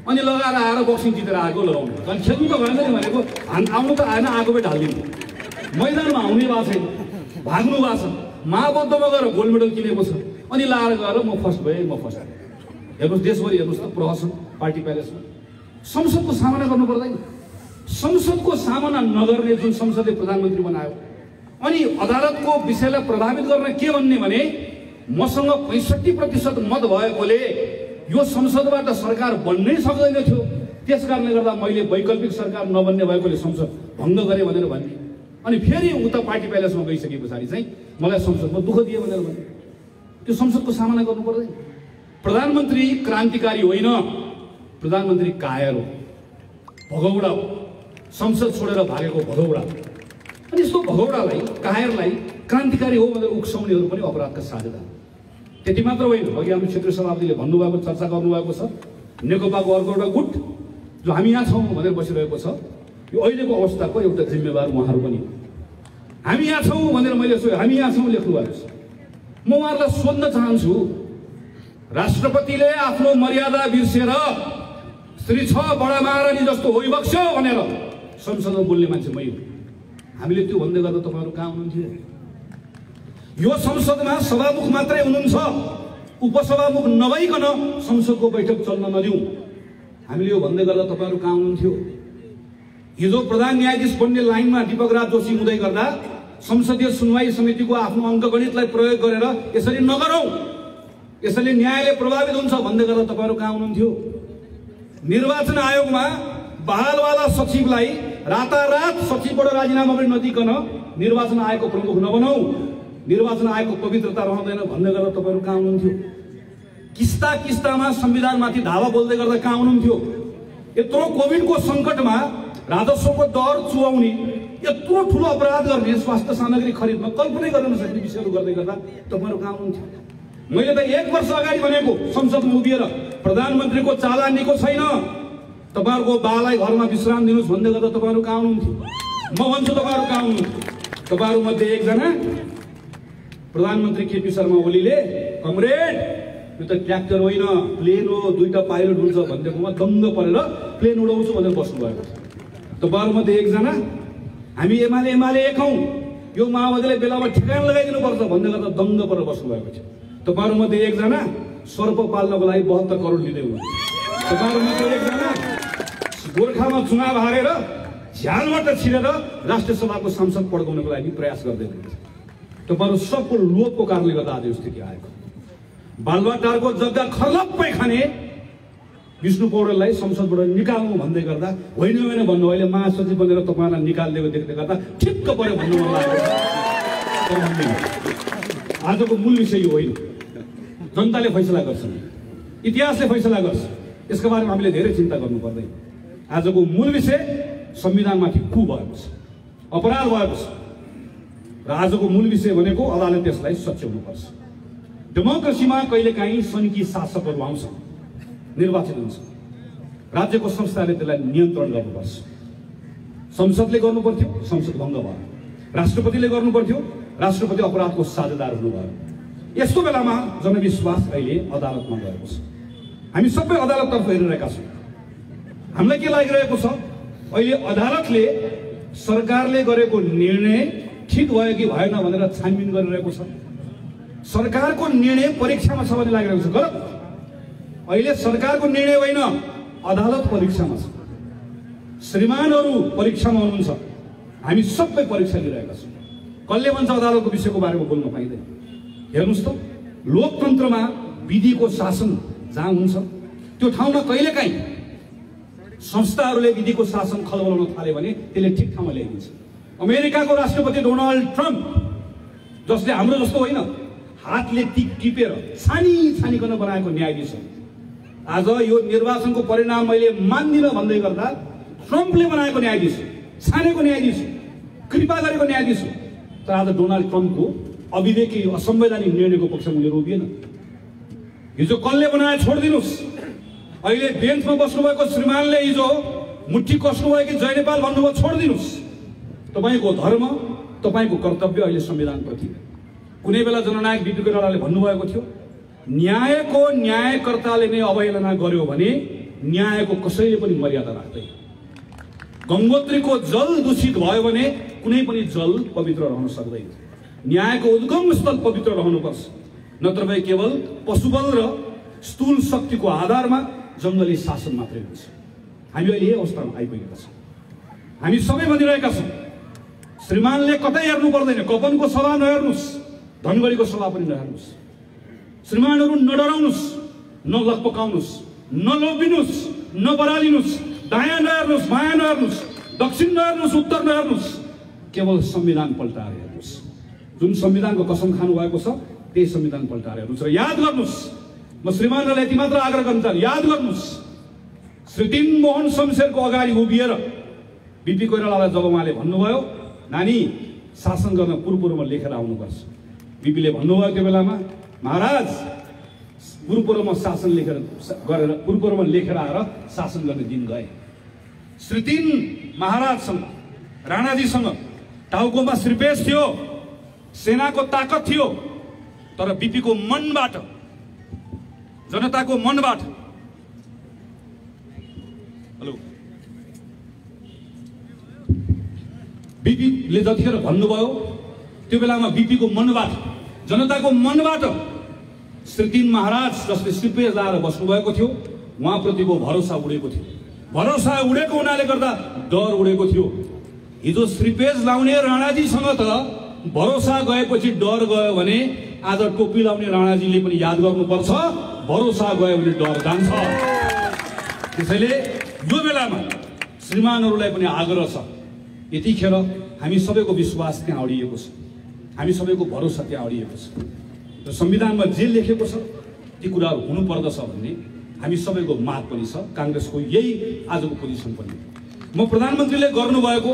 Speaker 2: अनि लगाएर आएर बक्सिङ जितेर आएको लगाउनु। अनि खेल्नु त भएन नि भनेको, आउनु त आएन, आगोमै ढालिदिनु। मैदानमा आउनै भएको छैन, भाग्नु भएको छ, महाबौद्धमा गएर गोल्ड मेडल किनेको छ अनि लाएर गएर म फर्स्ट भएँ, म फर्स्ट। हेर्नुहोस् देशभरि हेर्नुहोस् त प्रहसन पार्टी प्यालेसमा। संसदको सामना गर्नु पर्दैन? संसदको सामना नगर्ने जुन संसदले प्रधानमन्त्री बनायो अनि अदालतको विषयलाई प्रभावित गर्न के भन्ने भने मसँग 65% मत भएकोले यो संसदबाट सरकार बन्नै सक्दैन थियो, त्यसकारणले गर्दा मैले वैकल्पिक सरकार नबन्ने भएकोले संसद भङ्ग गरेँ भनेर भन्ने। अनि फेरि उता पार्टी प्यालेसमा गइसके पछाडि चाहिँ मलाई संसदमा दुःख दिए भनेर भन्ने। त्यो संसदको सामना गर्नु पर्दैन? प्रधानमन्त्री क्रान्तिकारी होइन, प्रधानमन्त्री कायर हो, भगौडा हो, संसद छोडेर भागेको भगौडा। अनि यस्तो भगौडालाई, कायरलाई क्रान्तिकारी हो भनेर उक्साउनेहरू पनि अपराधका साझेदार। त्यति मात्र होइन, अघि हाम्रो क्षेत्रीय सभापतिले भन्नुभएको, चर्चा गर्नुभएको छ, नेकपाको अर्को एउटा गुट जो हामी यहाँ छौँ भनेर बसिरहेको छ, यो अहिलेको अवस्थाको एउटा जिम्मेवार उहाँहरू पनि। हामी यहाँ छौँ भनेर मैले हामी यहाँ छौँ लेख्नु भएको छ। म उहाँहरूलाई सोध्न चाहन्छु, राष्ट्रपतिले आफ्नो मर्यादा बिर्सेर श्री 6 बडा महारानी जस्तो होइबक्स्यो भनेर संसदमा बोल्ने मान्छे मै हो। हामीले त्यो भन्दै गर्दा तपाईँहरू कहाँ हुनुहुन्थ्यो? यो संसदमा सभामुख मात्रै हुनुहुन्छ, उपसभामुख नभइकन संसदको बैठक चल्न नदिउँ। हामीले यो भन्दै गर्दा तपाईँहरू कहाँ हुनुहुन्थ्यो? हिजो प्रधान न्यायाधीश बन्ने लाइनमा दीपक राज जोशी हुँदै गर्दा संसदीय सुनवाई समितिको आफ्नो अङ्कगणितलाई प्रयोग गरेर यसरी नगरौँ, यसैले न्यायले प्रभावित हुन्छ भन्दै गर्दा तपाईँहरू कहाँ हुनुहुन्थ्यो?
Speaker 3: निर्वाचन आयोगमा बहालवाला सचिवलाई रातारात सचिवबाट राजीनामा पनि नदिकन निर्वाचन आयोगको प्रमुख नबनाऊ, निर्वाचन आयोगको पवित्रता रहँदैन भन्दै गर्दा तपाईहरु कहाँ हुनुहुन्थ्यो? किस्तामा संविधानमाथि धावा बोल्दै गर्दा कहाँ हुनुहुन्थ्यो? यत्रो कोभिडको संकटमा राजस्वको दर चुहाउने, यत्रो ठुलो अपराध गर्ने, स्वास्थ्य सामग्री खरिदमा कल्पनै गर्न नसक्ने विषयहरू गर्दै गर्दा तपाईहरु कहाँ हुनुहुन्थ्यो? मैले त 1 वर्ष अगाडि भनेको संसदमा उभिएर प्रधानमन्त्रीको चालानीको छैन, तपाईहरुको बालाई घरमा विश्राम दिनुस् भन्दै गर्दा तपाईहरु कहाँ हुनुहुन्थ्यो? म भन्छु तपाईहरु कहाँ हुनुहुन्थ्यो? तपाईहरु मध्ये एकजना प्रधानमन्त्री केपी शर्मा ओलीले कमरेड यो त ट्र्याक्टर होइन प्लेन हो, 2टा पाइलट हुन्छ भन्दैकोमा दङ्ग परेर प्लेन उडाउँछु भनेर बस्नु भएको छ। तपाईहरु मध्ये एकजना हामी एमाले एक हौं, यो माओवादीलाई बेलामा ठेगान लगाइदिनु पर्छ भन्दै गर्दा दङ्ग परेर बस्नु भएको छ। तपाईहरु मध्ये एकजना सर्प पाल्नको लागि 72 करोड लिँदै हुनुहुन्छ। तपाईहरु मध्ये एकजना गोर्खामा चुनाव हारेर झ्यालबाट छिरेर राष्ट्रिय सभाको सांसद पड्काउनको लागि प्रयास गर्दै हुनुहुन्छ। तपाईहरु सबको लोभको कारणले गर्दा आज यो स्थिति आएको। बालुवाटारको जग्गा खर्लप्पै खाने विष्णु पौडेललाई संसदबाट निकाल्नु भन्दै गर्दा होइन भन्नु, अहिले महासचिव बनेर तपाईहरुलाई निकाल्दिएको देख्दै गर्दा ठिक्क पर्यो भन्नु मन लागेको। आजको मूल विषय यो होइन, जनताले फैसला गर्छ, इतिहासले फैसला गर्छ, यसको बारेमा हामीले धेरै चिन्ता गर्नु पर्दैन। आजको मूल विषय संविधानमाथि कु भएको छ, अपराध भएको छ र आजको मूल विषय भनेको अदालतले यसलाई सच्याउनु पर्छ। डेमोक्रेसीमा कहिलेकाहीँ सङ्घीय शासकहरू आउँछ, निर्वाचित हुन्छ, राज्यको संस्थाले त्यसलाई नियन्त्रण गर्नुपर्छ। संसदले गर्नुपर्थ्यो, संसद भङ्ग भयो, राष्ट्रपतिले गर्नुपर्थ्यो, राष्ट्रपति अपराधको साझेदार हुनुभयो। यस्तो बेलामा जनविश्वास अहिले अदालतमा गएको छ। हामी सबै अदालततर्फ हेरिरहेका छौँ। हामीलाई के लागिरहेको छ? अहिले अदालतले सरकारले गरेको निर्णय ठिक भयो कि भएन भनेर छानबिन गरिरहेको छ। सरकारको निर्णय परीक्षामा छ भन्ने लागिरहेको छ, गलत। अहिले सरकारको निर्णय होइन, अदालत परीक्षामा छ। श्रीमानहरू परीक्षामा हुनुहुन्छ, हामी सबै परीक्षा लिइरहेका छौँ। कसले भन्छ अदालतको विषयको बारेमा बोल्न पाइँदैन? हेर्नुहोस् त, लोकतन्त्रमा विधिको शासन जहाँ हुन्छ त्यो ठाउँमा कहिलेकाहीँ संस्थाहरूले विधिको शासन खलबलाउन थाले भने त्यसले ठिक ठाउँमा ल्याइदिन्छ। अमेरिकाको राष्ट्रपति डोनाल्ड ट्रम्प, जसले हाम्रो जस्तो होइन हातले टिपेर छानिकन बनाएको न्यायाधीश हो, आज यो निर्वाचनको परिणाम मैले मान्दिनँ भन्दै गर्दा ट्रम्पले बनाएको न्यायाधीश, छानेको न्यायाधीश, कृपा गरेको न्यायाधीश हो। तर आज डोनाल्ड ट्रम्पको अविवेकी असंवैधानिक निर्णयको पक्षमा उनीहरू उभिएन। हिजो कसले बनाए छोडिदिनुहोस्। अहिले बेन्चमा बस्नुभएको श्रीमानले हिजो मुट्ठी कस्नुभयो कि जय नेपाल भन्नुभयो, छोडिदिनुहोस्। तपाईँको धर्म, तपाईँको कर्तव्य अहिले संविधानप्रति। कुनै बेला जननायक बिपी कोइरालाले भन्नुभएको थियो, न्यायको न्यायकर्ताले नै अवहेलना गर्यो भने न्यायको कसैले पनि मर्यादा राख्दैन। गङ्गोत्रीको जल दूषित भयो भने कुनै पनि जल पवित्र रहन सक्दैन। न्यायको उद्गम स्थल पवित्र रहनुपर्छ, नत्र भए केवल पशुबल र स्थूल शक्तिको आधारमा जङ्गली शासन मात्रै हुन्छ। हामी अहिले यही अवस्थामा आइपुगेका छौँ। हामी सबै भनिरहेका छौँ, श्रीमानले कतै हेर्नु पर्दैन, कपनको सभा नहेर्नुहोस्, धनगढीको सभा पनि नहेर्नुहोस्। श्रीमानहरू नडराउनुहोस्, नलकपकाउनुहोस्, नलोभिनुहोस्, नबरालिनुहोस्, दायाँ नहेर्नुहोस्, बायाँ नहेर्नुहोस्, दक्षिण नहेर्नुहोस्, उत्तर नहेर्नुहोस्, केवल संविधान पल्टाएर हेर्नुहोस्। जुन संविधानको कसम खानु भएको छ त्यही संविधान पल्टाएर हेर्नुहोस् र याद गर्नुहोस्। म श्रीमानलाई यति मात्र आग्रह गर्न चाहन्छु, याद गर्नुहोस्, श्री 3 मोहन शमशेरको अगाडि उभिएर बिपी कोइरालालाई जब उहाँले भन्नुभयो नानी शासन गर्न पूर्वमा लेखेर आउनुपर्छ, बिपीले भन्नुभयो त्यो बेलामा महाराज पूर्वमा शासन गरेर पूर्वमा लेखेर आएर शासन गर्ने दिन गए। श्री 3 महाराजसँग राणाजीसँग टाउकोमा श्रीपेश थियो, सेनाको ताकत थियो, तर बिपीको मनबाट, जनताको मनबाट, हेलो, बिपीले जतिखेर भन्नुभयो त्यो बेलामा बिपीको मनबाट, जनताको मनबाट श्री 3 महाराज जसले श्रीपेश लाएर बस्नुभएको थियो उहाँप्रतिको भरोसा उडेको थियो। भरोसा उडेको हुनाले गर्दा डर उडेको थियो। हिजो श्रीपेश लाउने राणाजीसँग त भरोसा गएपछि डर गयो भने आज टोपी लाउने राणाजीले पनि याद गर्नुपर्छ, भरोसा गयो भने डर जान्छ। त्यसैले यो बेलामा श्रीमानहरूलाई पनि आग्रह छ, यतिखेर हामी सबैको विश्वास त्यहाँ अडिएको छ, हामी सबैको भरोसा त्यहाँ अडिएको छ र संविधानमा जे लेखेको छ ती कुराहरू हुनुपर्दछ भन्ने हामी सबैको माग पनि छ। काङ्ग्रेसको यही आजको पोजिसन पनि। म प्रधानमन्त्रीले गर्नुभएको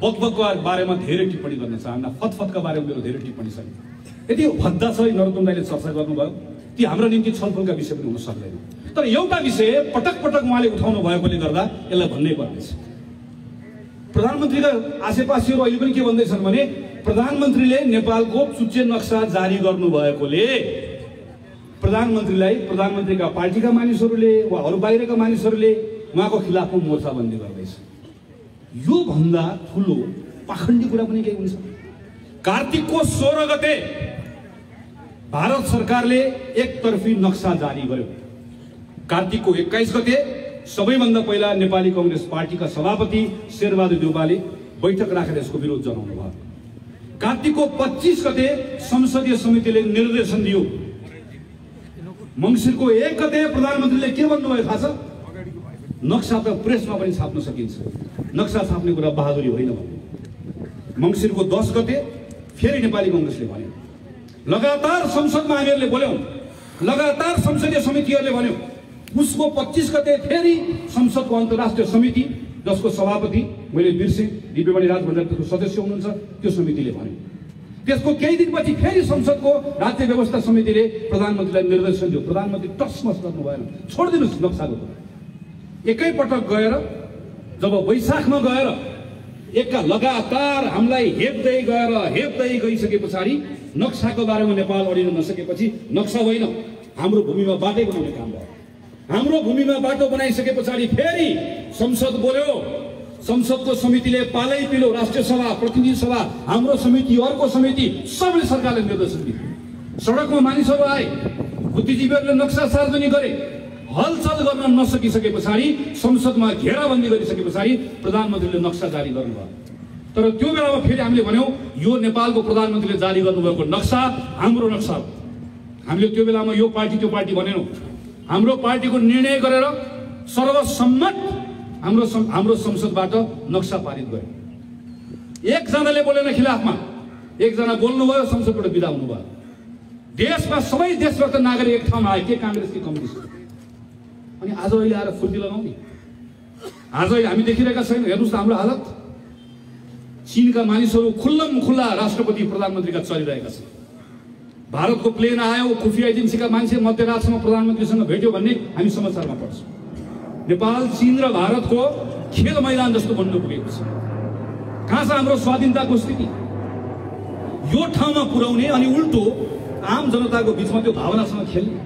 Speaker 3: बकबकको बारेमा धेरै टिप्पणी गर्न चाहन्न, फतफतका बारेमा मेरो धेरै टिप्पणी छैन। यति भद्दा छ नरोत्तम दाइले चर्चा गर्नुभयो, ती हाम्रो निम्ति छलफलका विषय पनि हुन सक्दैन। तर एउटा विषय पटक पटक उहाँले उठाउनु भएकोले गर्दा यसलाई भन्नै पर्नेछ। प्रधानमन्त्रीका आसेपासीहरू अहिले पनि के भन्दैछन् भने प्रधानमन्त्रीले नेपालको चुच्चे नक्सा जारी गर्नुभएकोले प्रधानमन्त्रीका पार्टीका मानिसहरूले वा अरू बाहिरका मानिसहरूले उहाँको खिलाफमा मोर्चाबन्दी गर्दैछ। यो भन्दा ठुलो पाखण्डी कुरा पनि के हुन्छ? कार्तिकको 16 गते भारत सरकारले एकतर्फी नक्सा जारी गर्यो। कार्तिकको 21 गते सबैभन्दा पहिला नेपाली कांग्रेस पार्टीका सभापति शेरबहादुर देउवाले बैठक राखेर यसको विरोध जनाउनु भयो। कार्तिकको 25 गते संसदीय समितिले निर्देशन दियो। मङ्सिरको 1 गते प्रधानमन्त्रीले के भन्नुभयो थाहा छ? नक्सा त प्रेसमा पनि छाप्न सकिन्छ, नक्सा छाप्ने कुरा बहादुरी होइन भन्यो। मङ्सिरको 10 गते फेरि नेपाली कांग्रेसले भन्यो, लगातार संसदमा हामीहरूले बोल्यौं, लगातार संसदीय समितिहरूले भन्यो। उसको 25 गते फेरि संसदको अन्तर्राष्ट्रिय समिति जसको सभापति मैले बिर्सेँ, दिव्यमणि राज भण्डारीको सदस्य हुनुहुन्छ, त्यो समितिले भन्यो। त्यसको केही दिनपछि फेरि संसदको राज्य व्यवस्था समितिले प्रधानमन्त्रीलाई निर्देशन दियो। प्रधानमन्त्री टसमस गर्नु भएन, छोडिदिनुहोस् नक्साको कुरा। एकैपटक गएर जब वैशाखमा गएर लगातार हामीलाई हेप्दै गइसके पछाडि नक्साको बारेमा नेपाल अडिन नसकेपछि नक्सा होइन हाम्रो भूमिमा बाटो बनाउने काम भयो। हाम्रो भूमिमा बाटो बनाइसके पछाडि फेरि संसद बोल्यो। संसदको समितिले पालै पिलो राष्ट्रिय सभा, प्रतिनिधि सभा, हाम्रो समिति, अर्को समिति सबले सरकारले निर्देशन दियो। सडकमा मानिसहरू आए, बुद्धिजीवीहरूले नक्सा सार्वजनिक गरे। हलचल गर्न नसकिसके पछाडि संसदमा घेराबन्दी गरिसके पछाडि प्रधानमन्त्रीले नक्सा जारी गर्नुभयो। तर त्यो बेलामा फेरि हामीले भन्यौं यो नेपालको प्रधानमन्त्रीले जारी गर्नुभएको नक्सा हाम्रो नक्सा हो। हामीले त्यो बेलामा यो पार्टी त्यो पार्टी भनेनौं। हाम्रो पार्टीको निर्णय गरेर सर्वसम्मत हाम्रो संसदबाट नक्सा पारित गर्यो। एकजनाले बोलेन खिलाफमा, एकजना बोल्नुभयो, संसदबाट बिदा हुनुभयो। देशमा सबै देशबाट नागरिक एक ठाउँमा आए, के कांग्रेस के कम्युनिस्ट। अनि आज अहिले आएर फुर्ती लगाउने, आज हामी देखिरहेका छैनौँ। हेर्नुहोस् त हाम्रो हालत। चीनका मानिसहरू खुल्लम खुल्ला राष्ट्रपति प्रधानमन्त्रीका चलिरहेका छन्। भारतको प्लेन आयो, खुफिया एजेन्सीका मान्छे मध्यरातसम्म प्रधानमन्त्रीसँग भेट्यो भन्ने हामी समाचारमा पढ्छौँ। नेपाल चीन र भारतको खेल मैदान जस्तो बन्न पुगेको छ। कहाँ छ हाम्रो स्वाधीनताको स्थिति? यो ठाउँमा पुर्याउने अनि उल्टो आम जनताको बिचमा त्यो भावनासँग खेल्ने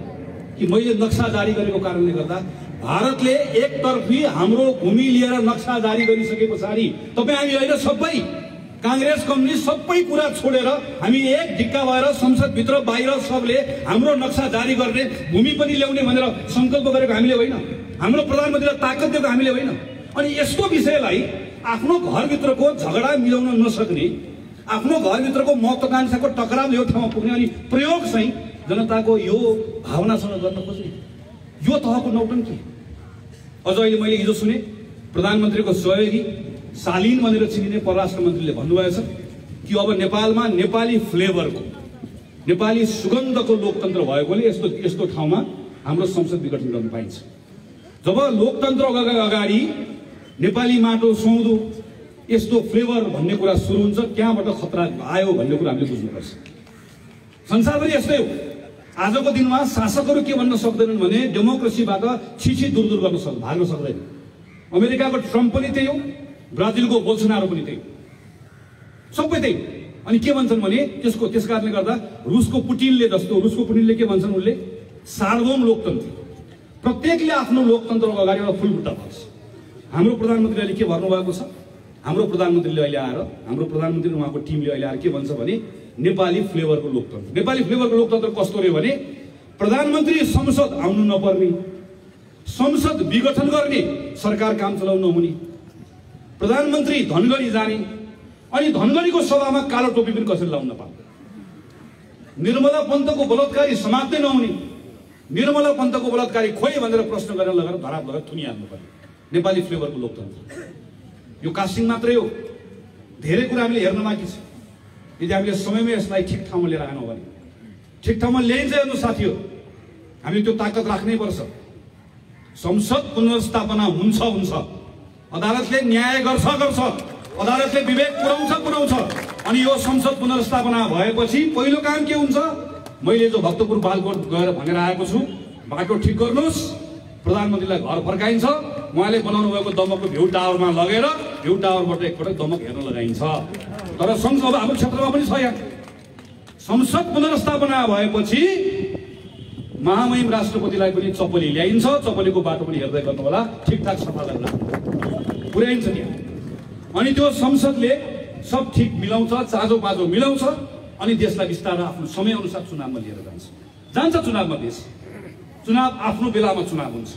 Speaker 3: कि मैले नक्सा जारी गरेको कारणले गर्दा भारतले एकतर्फी हाम्रो भूमि लिएर नक्सा जारी गरिसके पछाडि तपाईँ हामी होइन, सबै कांग्रेस कम्युनिस्ट सबै कुरा छोडेर हामी एक ढिक्का भएर संसदभित्र बाहिर सबले हाम्रो नक्सा जारी गर्ने, भूमि पनि ल्याउने भनेर संकल्प गरेको हामीले होइन, हाम्रो प्रधानमन्त्रीलाई ताकत दिएको हामीले होइन। अनि यस्तो विषयलाई आफ्नो घरभित्रको झगडा मिलाउन नसक्ने, आफ्नो घरभित्रको महत्वाकांक्षाको टकराव यो ठाउँमा पुग्ने अनि प्रयोग चाहिँ जनताको यो भावनासँग गर्न खोज्ने, यो तहको नौटङ्की। अझ अहिले मैले हिजो सुने प्रधानमन्त्रीको सहयोगी शालीन भनेर चिनिने परराष्ट्र मन्त्रीले भन्नुभएछ कि अब नेपालमा नेपाली फ्लेभरको, नेपाली सुगन्धको लोकतन्त्र भएकोले यस्तो ठाउँमा हाम्रो संसद विघटन गर्न पाइन्छ। जब लोकतन्त्र अगाडि नेपाली माटो सुहाउँदो यस्तो फ्लेभर भन्ने कुरा सुरु हुन्छ, त्यहाँबाट खतरा आयो भन्ने कुरा हामीले बुझ्नुपर्छ। संसारभरि यस्तै हो। आजको दिनमा शासकहरू के भन्न सक्दैनन् भने डेमोक्रेसीबाट छिछि दूर गर्न भाग्न सक्दैन। अमेरिकाको ट्रम्प पनि त्यही हो, ब्राजिलको बोल्सोनारो पनि त्यही, सबै त्यही। अनि के भन्छन् भने त्यस कारणले गर्दा रुसको पुटिनले के भन्छन्, उनले सार्वभौम लोकतन्त्र, प्रत्येकले आफ्नो लोकतन्त्रको अगाडि एउटा फुलबुट्टा भन्छ। हाम्रो प्रधानमन्त्रीले के भन्नुभएको छ? हाम्रो प्रधानमन्त्रीले अहिले आएर, हाम्रो प्रधानमन्त्री उहाँको टिमले अहिले आएर के भन्छ भने नेपाली फ्लेभरको लोकतन्त्र। नेपाली फ्लेभरको लोकतन्त्र कस्तो रह्यो भने प्रधानमन्त्री संसद आउनु नपर्ने, संसद विघटन गर्ने, सरकार काम चलाउन नहुने, प्रधानमन्त्री धनगढी जाने, अनि धनगढीको सभामा कालो टोपी पनि कसरी लाउन नपाउने, निर्मला पन्तको बलात्कारी समात्दै नहुने, निर्मला पन्तको बलात्कारी खोइ भनेर प्रश्न गरेर लगेर धराप लगेर थुनिहाल्नु पर्यो नेपाली फ्लेभरको लोकतन्त्र। यो कास्टिङ मात्रै हो, धेरै कुरा हामीले हेर्न बाँकी छ। यदि हामीले समयमै यसलाई ठिक ठाउँमा लिएर आएनौँ भने ठिक ठाउँमा ल्याइन्छ। हेर्नु साथीहरू, हामीले त्यो ताकत राख्नै पर्छ। संसद पुनर्स्थापना हुन्छ, अदालतले न्याय गर्छ, अदालतले विवेक पुर्याउँछ। अनि यो संसद पुनर्स्थापना भएपछि पहिलो काम के हुन्छ? मैले जो भक्तपुर बालकोट गएर भनेर आएको छु, बाटो ठिक गर्नुहोस्, प्रधानमन्त्रीलाई घर फर्काइन्छ। उहाँले बनाउनु भएको दमकको भ्यू टावरमा लगेर भ्यू टावरबाट एकपटक दमक हेर्न लगाइन्छ। तर संसद हाम्रो क्षेत्रमा पनि छ। यहाँ संसद पुनर्स्थापना भएपछि महामहिम राष्ट्रपतिलाई पनि चपली ल्याइन्छ। चपलीको बाटो पनि हेर्दै गर्नु होला, ठिकठाक सफा गरेर पुर्याइन्छ त्यहाँ। अनि त्यो संसदले सब ठिक मिलाउँछ, चाँजो बाँझो मिलाउँछ। अनि देशलाई बिस्तारै आफ्नो समयअनुसार चुनावमा लिएर जान्छ चुनावमा देश। चुनाव आफ्नो बेलामा चुनाव हुन्छ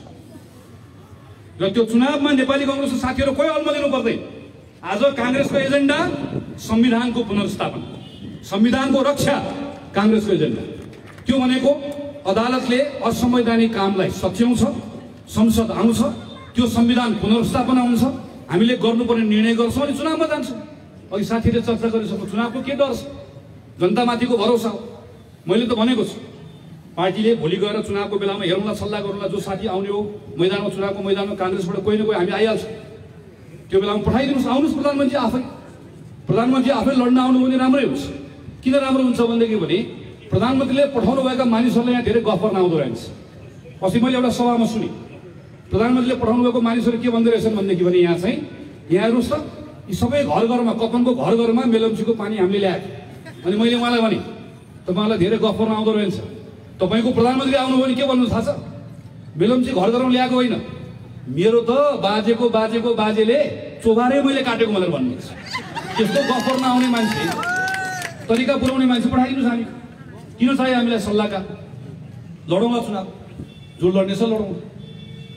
Speaker 3: र त्यो चुनावमा नेपाली कांग्रेसको साथीहरू कोही अल्मलिनु पर्दैन। आज कांग्रेसको एजेन्डा संविधानको पुनर्स्थापना, संविधानको रक्षा कांग्रेसको एजेन्डा। त्यो भनेको अदालतले असंवैधानिक कामलाई सच्याउँछ, संसद आउँछ, त्यो संविधान पुनर्स्थापना हुन्छ, हामीले गर्नुपर्ने निर्णय गर्छौँ अनि चुनावमा जान्छौँ। अघि साथीले चर्चा गरिसक्नु, चुनावको के डर छ? जनतामाथिको भरोसा हो। मैले त भनेको छु, पार्टीले भोलि गएर चुनावको बेलामा हेरौँला, सल्लाह गरौँला। जो साथी आउने हो मैदानमा, चुनावको मैदानमा कांग्रेसबाट कोही न कोही हामी आइहाल्छ। त्यो बेलामा पठाइदिनुहोस्, आउनुहोस् प्रधानमन्त्री आफै लड्न आउनु भने राम्रै हुन्छ। किन राम्रो हुन्छ भनेदेखि प्रधानमन्त्रीले पठाउनु भएका मानिसहरूले यहाँ धेरै गफ गर्न आउँदो रहेछ। अस्ति मैले एउटा सभामा सुने, प्रधानमन्त्रीले पठाउनु भएको मानिसहरू के भन्दै रहेछन् भनेदेखि यहाँ चाहिँ यहाँ हेर्नुहोस् त, यी सबै घर घरमा, कपनको घर घरमा मेलम्चीको पानी हामीले ल्याएको। अनि मैले उहाँलाई भने, तपाईँलाई धेरै गफ गर्न आउँदो रहेछ, तपाईँको प्रधानमन्त्री आउनुभयो भने के भन्नु थाहा छ? मेलम्ची घर घरमा ल्याएको होइन, मेरो त बाजेको बाजेले चोबारै मैले काटेको भनेर भन्नुहुन्छ। त्यस्तो गफ गर्न आउने मान्छे, तरिका पुर्याउने मान्छे पठाइदिनुहोस्। हामी किन चाहियो हामीलाई सल्लाहका? लडौँला चुनाव, जो लड्ने छ लडौँ।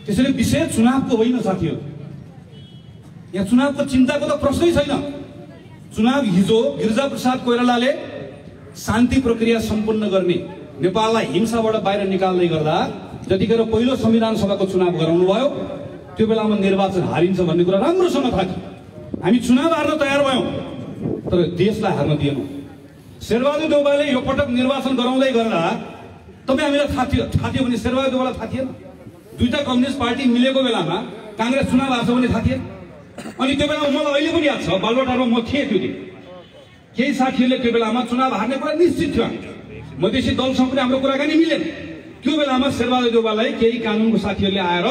Speaker 3: त्यसैले विषय चुनावको होइन साथीहरू, यहाँ चुनावको चिन्ताको त प्रश्नै छैन। चुनाव हिजो गिरिजाप्रसाद कोइरालाले शान्ति प्रक्रिया सम्पन्न गर्ने, नेपाललाई हिंसाबाट बाहिर निकाल्दै गर्दा जतिखेर पहिलो संविधान सभाको चुनाव गराउनु भयो, त्यो बेलामा निर्वाचन हारिन्छ भन्ने कुरा राम्रोसँग थाहा थियो। हामी चुनाव हार्न तयार भयौँ, तर देशलाई हार्न दिएनौँ। शेरबहादुर देउवाले यो पटक निर्वाचन गराउँदै गर्दा तपाईँ हामीलाई थाहा थियो भने शेरबहादुर देउवालाई थाहा थिएन? दुईटा कम्युनिस्ट पार्टी मिलेको बेलामा कांग्रेस चुनाव हार्छ भन्ने थाहा थिएन? अनि त्यो बेलामा मलाई अहिले पनि याद छ, बालुवाटारमा म थिएँ त्यो दिन। केही साथीहरूले त्यो बेलामा चुनाव हार्ने कुरा निश्चित थियो। मधेसी दलसँग पनि हाम्रो कुराकानी मिलेन। त्यो बेलामा शेरबहादुर देउवालाई केही कानुनको साथीहरूले आएर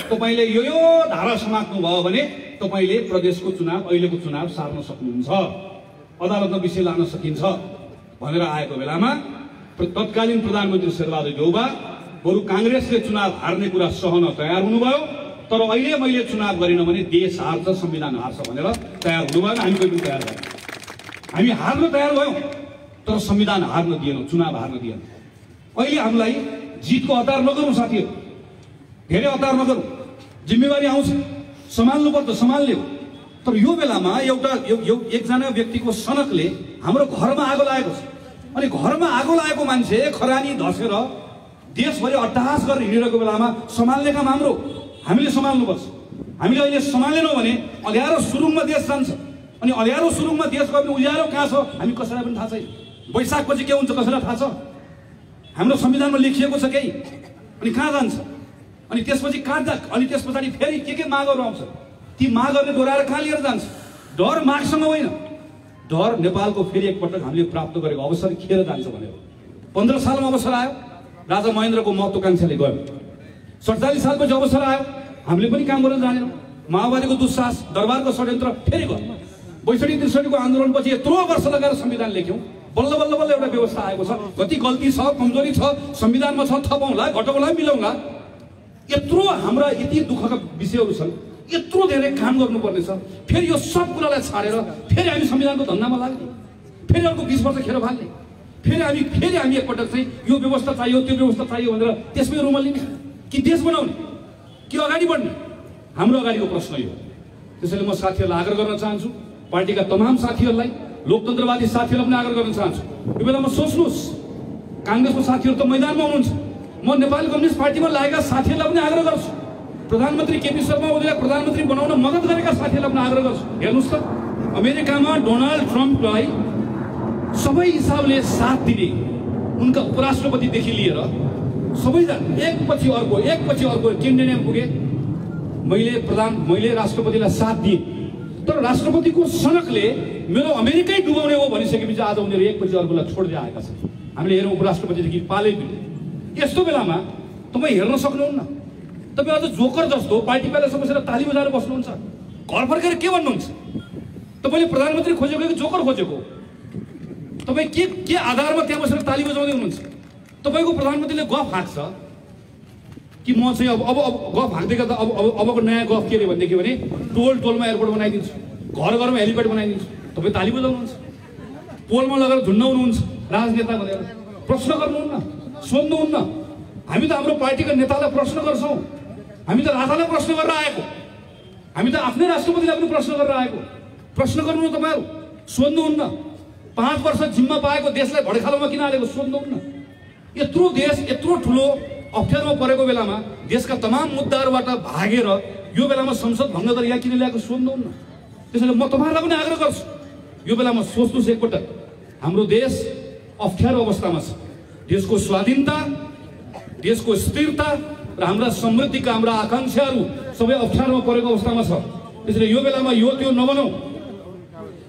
Speaker 3: तपाईँले यो धारा समात्नु भयो भने तपाईँले प्रदेशको चुनाव, अहिलेको चुनाव सार्न सक्नुहुन्छ, अदालतमा विषय लान सकिन्छ भनेर आएको बेलामा तत्कालीन प्रधानमन्त्री शेरबहादुर देउवा बरु कांग्रेसले चुनाव हार्ने कुरा सहन तयार हुनुभयो। तर अहिले मैले चुनाव गरिन भने देश हार्छ, संविधान हार्छ भनेर तयार हुनुभयो। हामी पनि तयार भयौँ, हामी हार्न तयार भयौँ, तर संविधान हार्न दिएनौँ, चुनाव हार्न दिएनौँ। अहिले हामीलाई जितको हतार नगरौँ साथीहरू, धेरै हतार नगरौँ। जिम्मेवारी आउँछ, सम्हाल्नु पर्छ, सम्हाल्ने हो। तर यो बेलामा एकजना व्यक्तिको सनकले हाम्रो घरमा आगो लागेको छ। अनि घरमा आगो लागेको मान्छे खरानी धसेर देशभरि अट्टहास गरेर हिँडेको बेलामा सम्हाल्ने काम हाम्रो, हामीले सम्हाल्नुपर्छ। हामीले अहिले सम्हालेनौँ भने अँध्यारो सुरुङमा देश जान्छ। अनि अँध्यारो सुरुङमा देश गयो भने उज्यालो कहाँ छ हामी कसैलाई पनि थाहा छैन। वैशाखपछि के हुन्छ कसैलाई थाहा छ? हाम्रो संविधानमा लेखिएको छ केही, अनि कहाँ जान्छ? अनि त्यसपछि कहाँ अनि त्यस पछाडि फेरि के मागहरू आउँछ, ती मागहरूले दोहोऱ्याएर कहाँ लिएर जान्छ? डर मागसँग होइन, डर नेपालको फेरि एकपटक हामीले प्राप्त गरेको अवसर खेर जान्छ भनेर। 15 सालमा अवसर आयो, राजा महेन्द्रको महत्वाकांक्षाले गयो। 47 सालपछि अवसर आयो, हामीले पनि काम गर्न जानेनौँ। माओवादीको दुस्साहस, दरबारको षड्यन्त्र फेरि गयो। 62-63 आन्दोलनपछि यत्रो वर्ष लगाएर संविधान लेख्यौँ, बल्ल बल्ल बल्ल एउटा व्यवस्था आएको छ। कति गल्ती छ, कमजोरी छ संविधानमा छ, थपौँला, घटाउँला, मिलाउँला। यत्रो हाम्रा यति दुःखका विषयहरू छन्, यत्रो धेरै काम गर्नुपर्ने छ। फेरि यो सब कुरालाई छाडेर फेरि हामी संविधानको धन्दामा लाग्ने, फेरि अर्को 20 वर्ष खेर फाल्ने, फेरि हामी एकपटक चाहिँ यो व्यवस्था चाहियो, त्यो व्यवस्था चाहियो भनेर त्यसमै रुमल्लिने कि देश बनाउने कि अगाडि बढ्ने? हाम्रो अगाडिको प्रश्न यो। त्यसैले म साथीहरूलाई आग्रह गर्न चाहन्छु, पार्टीका तमाम साथीहरूलाई, लोकतन्त्रवादी साथीहरूलाई पनि आग्रह गर्न चाहन्छु, यो बेलामा सोच्नुहोस्। कांग्रेसको साथीहरू त मैदानमा हुनुहुन्छ, म नेपाली कम्युनिस्ट पार्टीमा लागेका साथीहरूलाई पनि आग्रह गर्छु, प्रधानमन्त्री केपी शर्मा ओलीलाई प्रधानमन्त्री बनाउन मद्दत गरेका साथीहरूलाई पनि आग्रह गर्छु। हेर्नुहोस् त, अमेरिकामा डोनाल्ड ट्रम्पलाई सबै हिसाबले साथ दिने उनका उपराष्ट्रपतिदेखि लिएर सबैजना एकपछि अर्को क्यान्डिडेट पुगे। मैले राष्ट्रपतिलाई साथ दिएँ, तर राष्ट्रपतिको सनकले मेरो अमेरिकै डुबाउने हो भनिसकेपछि आज उनीहरू एकपछि अर्कोलाई छोड्दै आएका छन्। हामीले हेरौँ, उपराष्ट्रपतिदेखि पालैदिनु। यस्तो बेलामा तपाईँ हेर्न सक्नुहुन्न, तपाईँ अझ जोकर जस्तो पार्टी प्यालेसमा बसेर ताली बजाएर बस्नुहुन्छ। घर फर्केर के भन्नुहुन्छ? तपाईँले प्रधानमन्त्री खोजेको कि जोकर खोजेको? तपाईँ के आधारमा त्यहाँ बसेर ताली बजाउँदै हुनुहुन्छ? तपाईँको प्रधानमन्त्रीले गफ हाँक्छ कि म चाहिँ अब गफ हाँक्दै गर्दा अबको नयाँ गफ के अरे भनेदेखि भने टोलमा एयरपोर्ट बनाइदिन्छु, घर घरमा हेलिप्याड बनाइदिन्छु। तपाईँ ताली बजाउनुहुन्छ, पोलमा लगेर झुन्डाउनुहुन्छ राजनेता भनेर। प्रश्न गर्नुहुन्न, सोध्नुहुन्न। हामी त हाम्रो पार्टीका नेतालाई प्रश्न गर्छौँ, हामी त राजालाई प्रश्न गरेर आएको, हामी त आफ्नै राष्ट्रपतिलाई पनि प्रश्न गरेर आएको। प्रश्न गर्नु तपाईँहरू, सोध्नुहुन्न। 5 वर्ष जिम्मा पाएको देशलाई भडखालोमा किन हालेको सोध्नुहुन्न। यत्रो देश यत्रो ठुलो अप्ठ्यारोमा परेको बेलामा देशका तमाम मुद्दाहरूबाट भागेर यो बेलामा संसद भङ्ग गरेर यहाँ किन ल्याएको सोध्नुहुन्न। त्यसैले म तपाईँहरूलाई पनि आग्रह गर्छु, यो बेलामा सोच्नुहोस् एकपटक। हाम्रो देश अप्ठ्यारो अवस्थामा छ। देशको स्वाधीनता, देशको स्थिरता र हाम्रा समृद्धिका हाम्रा आकांक्षाहरू सबै अप्ठ्यारोमा परेको अवस्थामा छ। त्यसैले यो बेलामा यो त्यो नबनाऊ।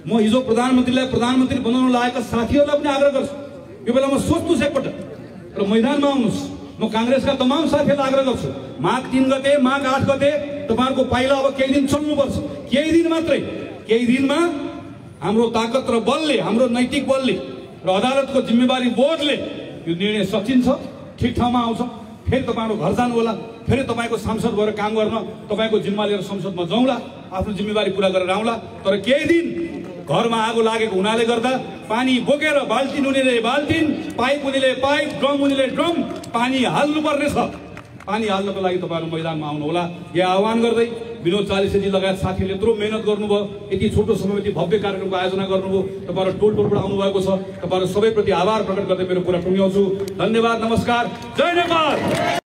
Speaker 3: म हिजो प्रधानमन्त्रीलाई प्रधानमन्त्री बनाउन लागेका साथीहरूलाई पनि आग्रह गर्छु, यो बेलामा सोच्नुहोस् एकपटक र मैदानमा आउनुहोस्। म काङ्ग्रेसका तमाम साथीहरूलाई आग्रह गर्छु, माघ 3 गते माघ 8 गते तपाईँहरूको पाइला अब केही दिन चल्नुपर्छ। केही दिन मात्रै, केही दिनमा हाम्रो ताकत र बलले, हाम्रो नैतिक बलले र अदालतको जिम्मेवारी बोधले यो निर्णय सकिन्छ, ठिक ठाउँमा आउँछ। फेरि तपाईँहरू घर जानु होला, फेरि तपाईँको सांसद भएर काम गर्न तपाईँको जिम्मा लिएर संसदमा जाउँला, आफ्नो जिम्मेवारी पुरा गरेर आउँला। तर केही दिन घरमा आगो लागेको हुनाले गर्दा पानी बोकेर बाल्टिन उनीले बाल्टिन, पाइप उनीले पाइप, ड्रम उनीले ड्रम, पानी हाल्नु पर्ने छ। पानी हाल्नको लागि तपाईँहरू मैदानमा आउनु होला, यो आह्वान गर्दै विनोद चालिसेजी लगायत साथीहरूले यत्रो मेहनत गर्नुभयो, यति छोटो समयमा यति भव्य कार्यक्रमको आयोजना गर्नुभयो, तपाईँहरू टोलबाट आउनुभएको छ। तपाईँहरू सबैप्रति आभार प्रकट गर्दै मेरो कुरा टुङ्ग्याउँछु। धन्यवाद, नमस्कार, जय नेपाल।